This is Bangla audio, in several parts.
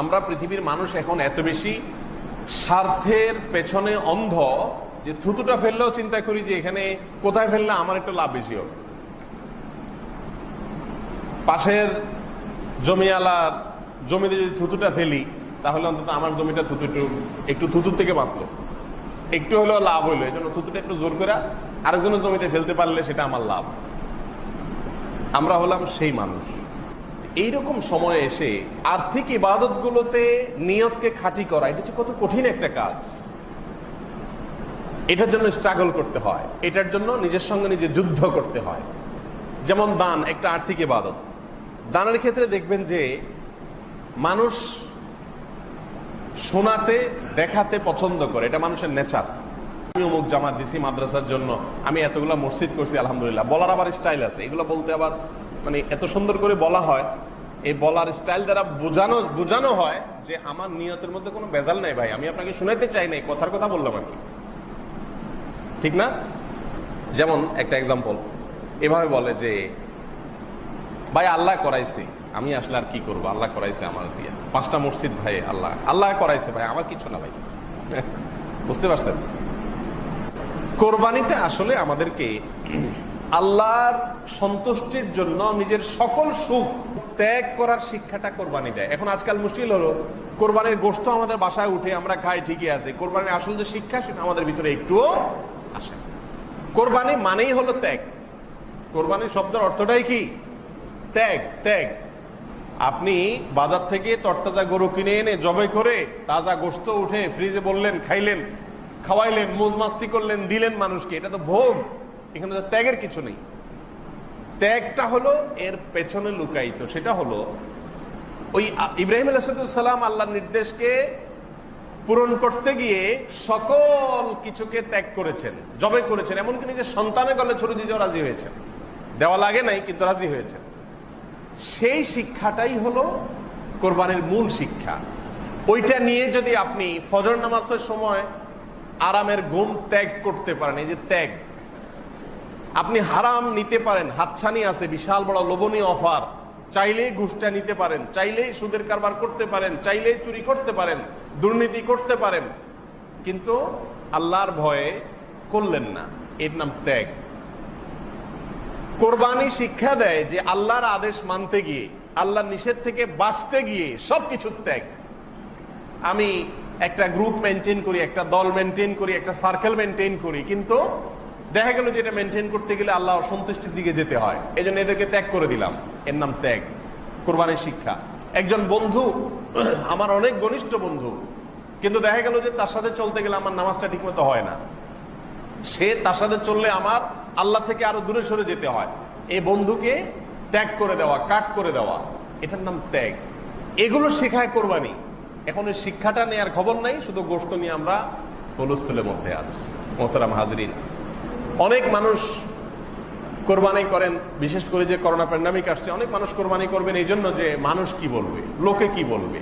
আমরা পৃথিবীর মানুষ এখন এত বেশি স্বার্থের পেছনে অন্ধ যে থুতুটা ফেললেও চিন্তা করি যে এখানে কোথায় ফেললে আমার একটু লাভ বেশি হবে। পাশের জমিওয়ালার জমিতে যদি থুতুটা ফেলি তাহলে অন্তত আমার জমিটা একটু থুতুর থেকে বাঁচলো, একটু হলেও লাভ হইলো। এই জন্য থুতুটা একটু জোর করে আরেকজনের জমিতে ফেলতে পারলে সেটা আমার লাভ। আমরা হলাম সেই মানুষ। এইরকম সময়ে এসে আর্থিক ইবাদতগুলোতে নিয়তকে খাঁটি করা, এটা হচ্ছে কত কঠিন একটা কাজ। এটার জন্য স্ট্রাগল করতে হয়, এটার জন্য নিজের সঙ্গে নিজে যুদ্ধ করতে হয়। যেমন দান একটা আর্থিক ইবাদত। দানের ক্ষেত্রে দেখবেন যে মানুষ শোনাতে দেখাতে পছন্দ করে, এটা মানুষের নেচার। আমি অমুক জামাত দিছি মাদ্রাসার জন্য, আমি এতগুলো মসজিদ করছি আলহামদুলিল্লাহ। বলার আবার স্টাইল আছে, এগুলো বলতে আবার মানে এত সুন্দর করে বলা হয়। এই বলার স্টাইল দ্বারা বোঝানো হয় যে আমার নিয়তের মধ্যে কোনো ভেজাল নাই ভাই, আমি আপনাকে শুনাইতে চাই নাই, কথার কথা বললাম আর কি, ঠিক না? যেমন একটা এক্সাম্পল এভাবে বলে যে ভাই আল্লাহ করাইছে, আমি আসলে আর কি করবো, আল্লাহ করাইছে আমার দিয়ে 5টা মসজিদ, ভাই আল্লাহ করাইছে ভাই, আমার কিছু না ভাই। বুঝতে পারছেন? কোরবানিটা আসলে আমাদেরকে আল্লাহর সন্তুষ্টির জন্য নিজের সকল সুখ ত্যাগ করার শিক্ষাটা কোরবানি দেয়। এখন আজকাল মুশকিল হলো কোরবানির গোশত আমাদের বাসায় উঠে আমরা খাই, ঠিকই আছে, কোরবানির আসল যে শিক্ষা সেটা আমাদের ভিতরে একটুও আসে। কোরবানি মানেই হলো ত্যাগ। কোরবানির শব্দের অর্থটাই কি? ত্যাগ। ত্যাগ। আপনি বাজার থেকে তরতাজা গরু কিনে এনে জবাই করে তাজা গোশত উঠে ফ্রিজে বললেন, খাইলেন, খাওয়াইলেন, মজমাস্তি করলেন, দিলেন মানুষকে, এটা তো ভোগ। এখানে তো ত্যাগের কিছু নেই। ত্যাগটা হলো এর পেছনে লুকায়িত। সেটা হলো ওই ইব্রাহিম আলাইহিস সালাম আল্লাহর নির্দেশকে পূরণ করতে গিয়ে সকল কিছুকে ত্যাগ করেছেন, জবাই করেছেন, এমনকি নিজের সন্তানের গলে ছুরি দিতেও রাজি হয়েছেন। দেওয়া লাগে নাই কিন্তু রাজি হয়েছেন। সেই শিক্ষাটাই হলো কোরবানির মূল শিক্ষা। ওইটা নিয়ে যদি আপনি ফজর নামাজের সময় আরামের ঘুম ত্যাগ করতে পারেন, এই যে ত্যাগ, আপনি হারাম নিতে পারেন, হাতছানি আছে, বিশাল বড় লোভনীয় অফার, চাইলেই ঘুষটা নিতে পারেন, চাইলেই সুদের কারবার করতে পারেন, চাইলেই চুরি করতে পারেন, দুর্নীতি করতে পারেন, কিন্তু আল্লাহর ভয়ে করলেন না, এর নাম ত্যাগ। কোরবানি শিক্ষা দেয় যে আল্লাহর আদেশ মানতে গিয়ে, আল্লাহর নিষেধ থেকে বাঁচতে গিয়ে সবকিছু ত্যাগ। আমি একটা গ্রুপ মেনটেন করি, একটা দল মেনটেন করি, একটা সার্কেল মেনটেন করি, কিন্তু দেখা গেল যে এটা মেনটেন করতে গেলে আল্লাহ অসন্তুষ্টির দিকে যেতে হয়, এই জন্য এদেরকে ত্যাগ করে দিলাম, এর নাম ত্যাগ। কোরবানির শিক্ষা। একজন বন্ধু, আমার অনেক ঘনিষ্ঠ বন্ধু, কিন্তু দেখা গেল যে তার সাথে চলতে গেলে আমার নামাজটা ঠিক মতো হয় না, সে তার সাথে চললে আমার আল্লাহ থেকে আরো দূরে সরে যেতে হয়। এই বন্ধুকে ত্যাগ করে দেওয়া, কাট করে দেওয়া, এটার নাম ত্যাগ। এগুলো শেখায় কোরবানি। এখন এই শিক্ষাটা নেওয়ার খবর নাই, শুধু গোশত নিয়ে আমরা হুলস্থুলের মধ্যে আছি। মোহতারাম হাজরিন, অনেক মানুষ কোরবানি করেন, বিশেষ করে যে করোনা প্যান্ডামিক আসছে, অনেক মানুষ কোরবানি করবেন এই জন্য যে মানুষ কি বলবে, লোকে কি বলবে।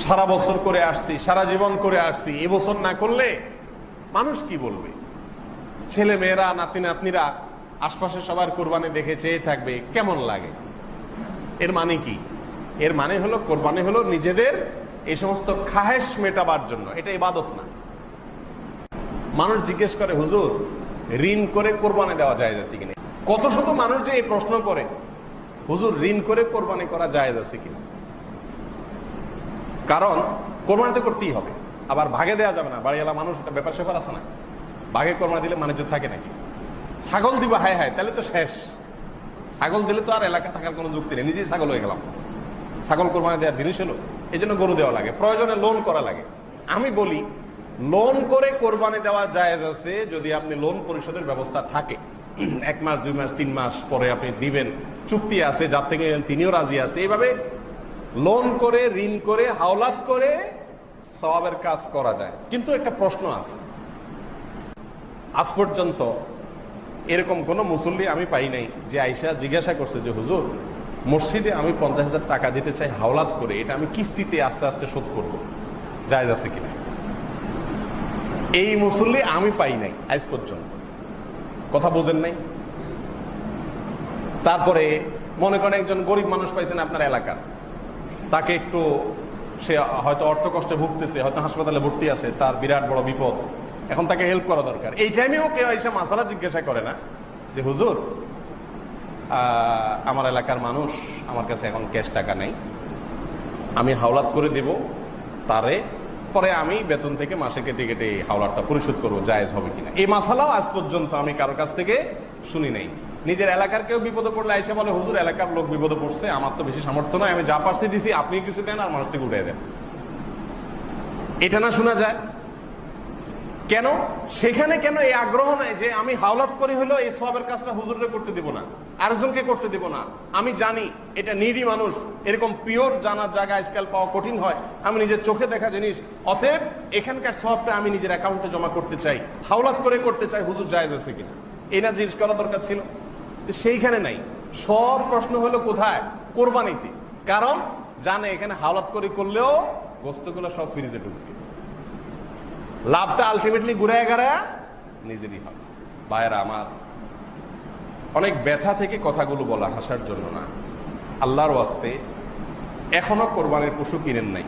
সারা বছর করে আসছি, সারা জীবন করে আসছি, এবছর না করলে মানুষ কি বলবে। ছেলে মেয়েরা, নাতি নাতনিরা আশপাশে সবার কোরবানি দেখে চেয়ে থাকবে, কেমন লাগে। এর মানে কি? এর মানে হলো কোরবানি হলো নিজেদের এই সমস্ত খাহেশ মেটাবার জন্য, এটা ইবাদত না। মানুষ জিজ্ঞেস করে, হুজুর ঋণ করে কোরবানি দেওয়া জায়েজ আছে কিনা? কত শত মানুষ যে এই প্রশ্ন করে, হুজুর ঋণ করে কোরবানি করা জায়েজ আছে কিনা? কারণ কোরবানি তো করতেই হবে, আবার ভাগে দেওয়া যাবে না। বাড়িওয়ালা মানুষ, একটা ব্যাপার স্যাপার আছে না, ভাগে কোরবানি দিলে মানুষ থাকে নাকি? ছাগল দিব, হায় হায়, তাহলে তো শেষ। ছাগল দিলে তো আর এলাকা থাকার কোনো যুক্তি নেই, নিজেই ছাগল হয়ে গেলাম। ছাগল কোরবানি দেওয়ার জিনিস হলো, এই জন্য গরু দেওয়া লাগে, প্রয়োজনে লোন করা লাগে। আমি বলি লোন করে কোরবানি দেওয়া জায়েজ আছে যদি আপনি লোন পরিশোধের ব্যবস্থা থাকে। 1 মাস 2 মাস 3 মাস পরে আপনি দিবেন, চুক্তি আছে, যার থেকে তিনিও রাজি আছে। এইভাবে লোন করে, ঋণ করে, হাওলাত করে সওয়াবের কাজ করা যায়। কিন্তু একটা প্রশ্ন আছে, আজ পর্যন্ত এরকম কোন মুসল্লি আমি পাই নাই যে আয়েশা জিজ্ঞাসা করছে যে হুজুর মসজিদে আমি 50,000 টাকা দিতে চাই হাওলাত করে, এটা আমি কিস্তিতে আস্তে আস্তে শোধ করব, জায়েজ আছে কিনা? এই মুসল্লি আমি পাই নাই আজ পর্যন্ত। কথা বোঝেন নাই? তারপরে মনে করেন একজন গরিব মানুষ পাইছেন আপনার এলাকার, তাকে একটু, সে হয়তো অর্থ কষ্টে ভুগতেছে, হয়তো হাসপাতালে ভর্তি আছে, তার বিরাট বড় বিপদ, এখন তাকে হেল্প করা দরকার। এই টাইমেও কেউ এসে মাসালা জিজ্ঞাসা করে না যে হুজুর আমার এলাকার মানুষ, আমার কাছে এখন ক্যাশ টাকা নেই, আমি হাওলাত করে দেব তারে, পরে আমি বেতন থেকে মাসে কেটে কেটে হাওলাতটা পরিশোধ করবো, জায়েজ হবে কিনা। এই মাসালাও আজ পর্যন্ত আমি কারোর কাছ থেকে শুনি নাই। নিজের এলাকার কেউ বিপদে পড়লে এসে বলে হুজুর এলাকার লোক বিপদে পড়ছে, আমার তো বেশি সামর্থ্য নয়, আমি যা পারছি দিছি, আপনি কিছু দেন আর মানুষ থেকে উঠে দেন, এটা না শোনা যায় কেন? সেখানে কেন এই আগ্রহ নাই যে আমি হাওলাত করি হলো এই সওয়াবের কাজটা হুজুরে করতে দিব না, আরেকজনকে করতে দিব না, আমি জানি এটা নিডি মানুষ, এরকম পিওর জানার জায়গা আজকাল পাওয়া কঠিন হয়, আমি নিজের চোখে দেখা জিনিস, অতএব এখানকার সওয়াবটা আমি নিজের অ্যাকাউন্টে জমা করতে চাই, হাওলাত করে করতে চাই, হুজুর জায়েজ আছে কিনা, এই না জিজ্ঞেস করা দরকার ছিল। সেইখানে নাই, সব প্রশ্ন হলো কোথায়? কোরবানিতে। কারণ জানে এখানে হাওলাত করে করলেও গোস্তগুলো সব ফ্রিজে ঢুকবে, লাভটা আলটিমেটলি ঘুরে গেড়া নিজেরই হবে। ভাইয়েরা আমার, অনেক ব্যথা থেকে কথাগুলো বলা, হাসার জন্য না, আল্লাহর ওয়াস্তে এখনো কোরবানির পশু কিনেন নাই,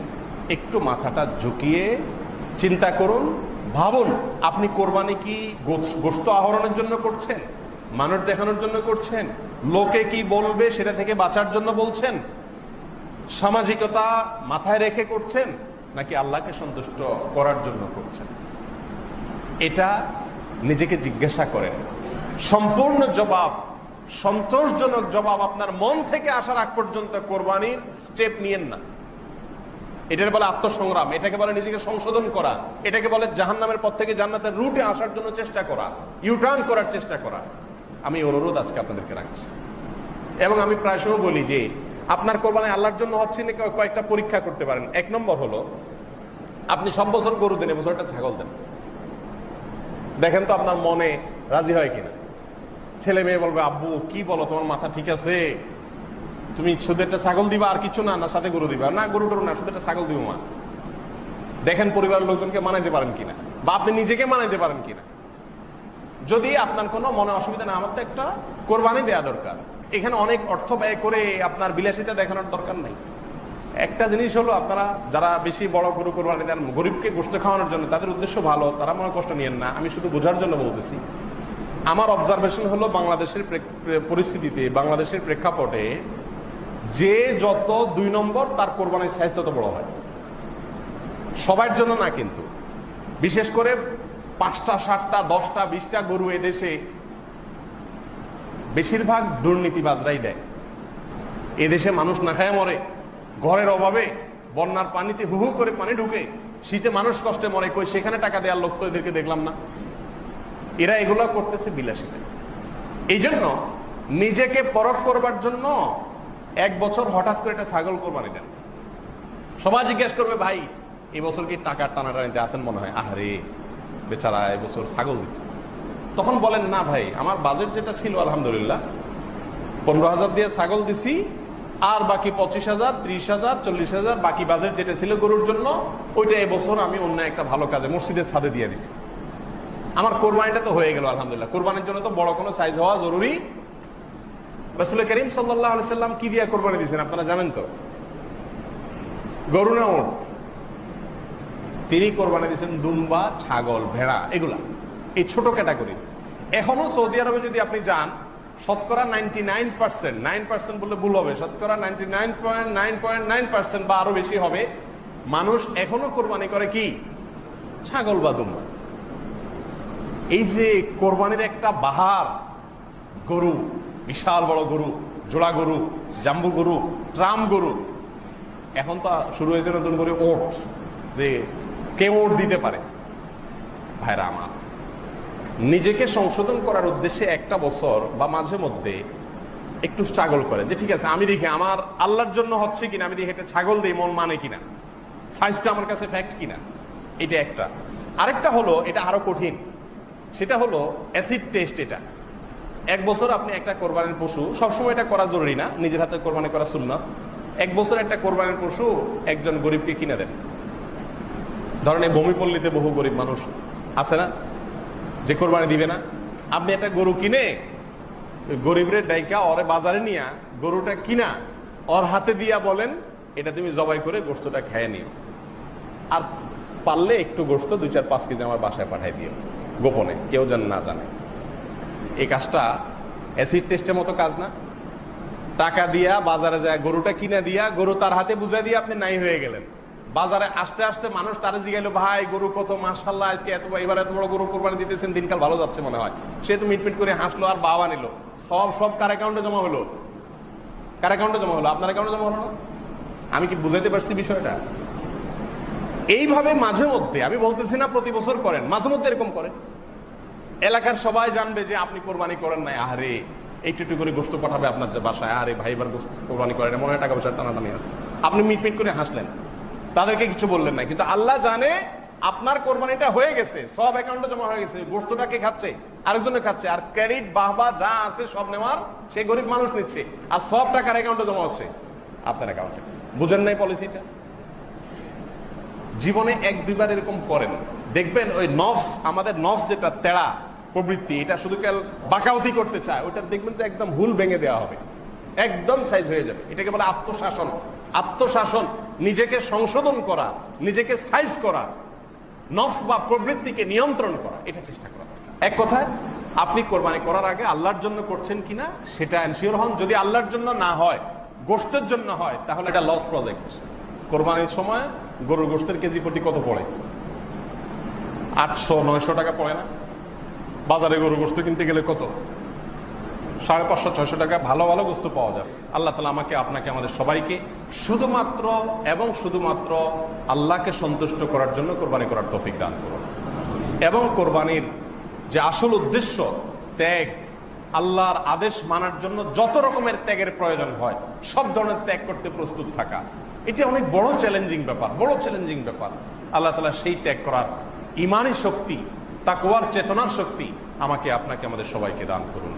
একটু মাথাটা ঝুঁকিয়ে চিন্তা করুন, ভাবুন আপনি কোরবানি কি গোশত আহরণের জন্য করছেন, মানুষ দেখানোর জন্য করছেন, লোকে কি বলবে সেটা থেকে বাঁচার জন্য বলছেন, সামাজিকতা মাথায় রেখে করছেন, নাকি আল্লাহকে সন্তুষ্ট করার জন্য করছেন? এটা নিজেকে জিজ্ঞাসা করেন। সম্পূর্ণ জবাব, সন্তোষজনক জবাব আপনার মন থেকে আসার আগ পর্যন্ত কোরবানির স্টেপ নিয়েন না। এটাকে বলে আত্মসংগ্রাম, এটাকে বলে নিজেকে সংশোধন করা, এটাকে বলে জাহান্নামের পথ থেকে জান্নাতের রুটে আসার জন্য চেষ্টা করা, ইউটার্ন করার চেষ্টা করা। আমি অনুরোধ আজকে আপনাদেরকে রাখছি, এবং আমি প্রায় সময় বলি যে আপনার কোরবানি আল্লাহর জন্য হচ্ছে না, কয়েকটা পরীক্ষা করতে পারেন। এক নম্বর হলো, আপনি সব বছর গরু দেন, এবছর একটা ছাগল দেন, দেখেন তো আপনার মনে রাজি হয় কিনা। ছেলে মেয়ে বলবে আব্বু কি বলো, তোমার মাথা ঠিক আছে, তুমি শুধু একটা ছাগল দিবা আর কিছু না, না সাথে গরু দিবা? না, গরু টরু না, শুধু একটা ছাগল দিব মা। দেখেন পরিবারের লোকজনকে মানাইতে পারেন কিনা, বা আপনি নিজেকে মানাইতে পারেন কিনা। যদি আপনার কোনো মনে অসুবিধা না, আমার তো একটা কোরবানি দেয়া দরকার, এখানে অনেক অর্থ ব্যয় করে আপনার বিলাসিতা দেখানোর দরকার নাই। একটা জিনিস হলো, আপনারা যারা বেশি বড় গরু কোরবানি দেন গরিবকে গোশত খাওয়ানোর জন্য, তাদের উদ্দেশ্য ভালো, তারা মনে কষ্ট নিয়েন না, আমি শুধু বোঝার জন্য বলতেছি। আমার অবজারভেশন হলো, বাংলাদেশের পরিস্থিতিতে, বাংলাদেশের প্রেক্ষাপটে যে যত 2 নম্বর তার কোরবানির সাইজ তত বড় হয়। সবার জন্য না কিন্তু, বিশেষ করে 5টা 7টা 10টা 20টা গরু এদেশে বেশিরভাগ দুর্নীতিবাজরাই দেয়। এদেশে মানুষ না খায় মরে, ঘরের অভাবে, বন্যার পানিতে হু হু করে পানি ঢুকে, শীতে মানুষ কষ্টে মরে, কই সেখানে টাকা দেওয়ার লোক তো এদেরকে দেখলাম না। এরা এগুলো করতেছে বিলাসিতা। এই জন্য নিজেকে পরখ করবার জন্য 1 বছর হঠাৎ করে একটা ছাগল কোরবানি দেন। সবাই জিজ্ঞেস করবে ভাই এবছর কি টাকার টানাটানিতে আছেন মনে হয়, আহারে বেচারা এবছর ছাগল দিচ্ছে। তখন বলেন না ভাই, আমার বাজেট যেটা ছিল আলহামদুলিল্লাহ 15,000 দিয়ে ছাগল দিছি, আর বাকি 25,000, 30,000, 40,000 বাকি বাজেট যেটা ছিল গরুর জন্য, ওইটা এবছর আমি অন্য একটা ভালো কাজে মসজিদের ছাদে দিয়ে দিছি। আমার কোরবানিটা তো হয়ে গেল আলহামদুলিল্লাহ। কোরবানির জন্য তো বড় কোনো সাইজ হওয়া জরুরি। রাসূল করিম সাল্লাল্লাহু আলাইহি সাল্লাম কি দিয়ে কোরবানি দিয়েছেন আপনারা জানেন তো? গরু না উট? তিনি কোরবানি দিয়েছেন দুম্বা, ছাগল, ভেড়া, এগুলা, এই ছোট ক্যাটাগরি। এখনো সৌদি আরবে যদি আপনি যান, শতকরা 99%, 9% বললে ভুল হবে, শতকরা 99.9% বা আরো বেশি হবে, মানুষ এখনো কোরবানি করে কি? ছাগল বা দুম্বা। এই যে কোরবানির একটা বাহার, গরু, বিশাল বড় গরু, জোড়া গরু, জাম্বু গরু, ট্রাম গরু, এখন তো শুরু হয়েছে নতুন করে ওট, যে কে ওট দিতে পারে। ভাইরা আমার, নিজেকে সংশোধন করার উদ্দেশ্যে একটা বছর বা মাঝে মধ্যে একটু স্ট্রাগল করেন যে ঠিক আছে আমি দেখি আমার আল্লাহর জন্য হচ্ছে কিনা, আমি দেখি একটা ছাগল দিই মন মানে কিনা, সাইজটা আমার কাছে ফ্যাক্ট কিনা। এটা একটা। আরেকটা হলো, এটা আরো কঠিন, সেটা হলো অ্যাসিড টেস্ট। এটা 1 বছর আপনি একটা কোরবানির পশু, সবসময় এটা করা জরুরি না, নিজের হাতে কোরবানি করা সুন্নাত। 1 বছর একটা কোরবানির পশু একজন গরিবকে কিনে দেন। ধরেন এই ভূমিপল্লীতে বহু গরিব মানুষ আছে না, যে কোরবানি দিবে না। আপনি একটা গরু কিনে গরিবের ডাইকা ওরে বাজারে নিয়া গরুটা কিনা ওর হাতে দিয়া বলেন এটা তুমি জবাই করে গোশতটা খেয়ে নিও, আর পারলে একটু গোশত 2-4-5 কেজি আমার বাসায় পাঠাই দিও, গোপনে, কেউ যেন না জানে। এই কাজটা অ্যাসিড টেস্টের মতো কাজ না? টাকা দিয়া বাজারে যায় গরুটা কিনে দিয়া, গরু তার হাতে বুঝাই দিয়ে আপনি নাই হয়ে গেলেন। বাজারে আসতে আসতে মানুষ তারা জিগাইলো, ভাই গরু কত, মাশাআল্লাহ আজকে এবার এত বড় গরু কোরবানি দিতেছেন, দিনকাল ভালো যাচ্ছে মনে হয়। সে তো মিটমিট করে হাসলো আর বাবা নিল, সব কার অ্যাকাউন্টে জমা হলো? কার অ্যাকাউন্টে জমা হলো? আপনার অ্যাকাউন্টে জমা হলো না? আমি কি বুঝাইতে পারছি বিষয়টা? এইভাবে মাঝে মধ্যে, আমি বলতেছি না প্রতি বছর করেন, মাঝে মধ্যে এরকম করেন, এলাকার সবাই জানবে যে আপনি কোরবানি করেন নাই, আরে একটু একটু করে গোশত পাঠাবে আপনার যে বাসায়, আরে ভাই এবার গোশত কোরবানি করেন, মনে হয় টাকা পয়সার টানাটানি আছে, আপনি মিটমিট করে হাসলেন, তাদেরকে কিছু বললেন না, কিন্তু আল্লাহ জানে আপনার কোরবানিটা হয়ে গেছে, সব অ্যাকাউন্টে জমা হয়ে গেছে, গোশতটা কে খাচ্ছে? আরেকজনে খাচ্ছে, আর ক্রেডিট বাহবা যা আছে সব নেওয়ার সেই গরিব মানুষ নিচ্ছে, আর সব টাকার অ্যাকাউন্টে জমা হচ্ছে আপনার অ্যাকাউন্টে। বুঝেন নাই পলিসিটা? জীবনে 1-2 বার এরকম করেন, দেখবেন ওই নফস, আমাদের নফস যেটা তেড়া প্রবৃত্তি, এটা শুধু কেন বাঁকাউতি করতে চায়, ওটা দেখবেন যে একদম হুল ভেঙে দেওয়া হবে, একদম সাইজ হয়ে যাবে। এটাকে বলে আত্মশাসন। আত্মশাসন, নিজেকে সংশোধন করা, নিজেকে সাইজ করা, নফস বা প্রবৃত্তিকে নিয়ন্ত্রণ করা, এটা চেষ্টা করা। এক কথায়, আপনি কোরবানি করার আগে আল্লাহর জন্য করছেন কিনা সেটা এনশিওর হন। যদি আল্লাহর জন্য না হয়, গোশতের জন্য হয়, তাহলে এটা লস প্রজেক্ট। কোরবানির সময় গরুর গোশতের কেজি প্রতি কত পড়ে? 800-900 টাকা পড়ে না? বাজারে গরুর গোশত কিনতে গেলে কত? 550-600 টাকা ভালো ভালো গোশত পাওয়া যায়। আল্লাহ তাআলা আমাকে, আপনাকে, আমাদের সবাইকে শুধুমাত্র এবং শুধুমাত্র আল্লাহকে সন্তুষ্ট করার জন্য কোরবানি করার তৌফিক দান করুন। এবং কোরবানির যে আসল উদ্দেশ্য, ত্যাগ, আল্লাহর আদেশ মানার জন্য যত রকমের ত্যাগের প্রয়োজন হয় সব ধরনের ত্যাগ করতে প্রস্তুত থাকা, এটি অনেক বড় চ্যালেঞ্জিং ব্যাপার, বড় চ্যালেঞ্জিং ব্যাপার। আল্লাহ তাআলা সেই ত্যাগ করার ঈমানী শক্তি, তাকওয়ার চেতনার শক্তি আমাকে, আপনাকে, আমাদের সবাইকে দান করুন।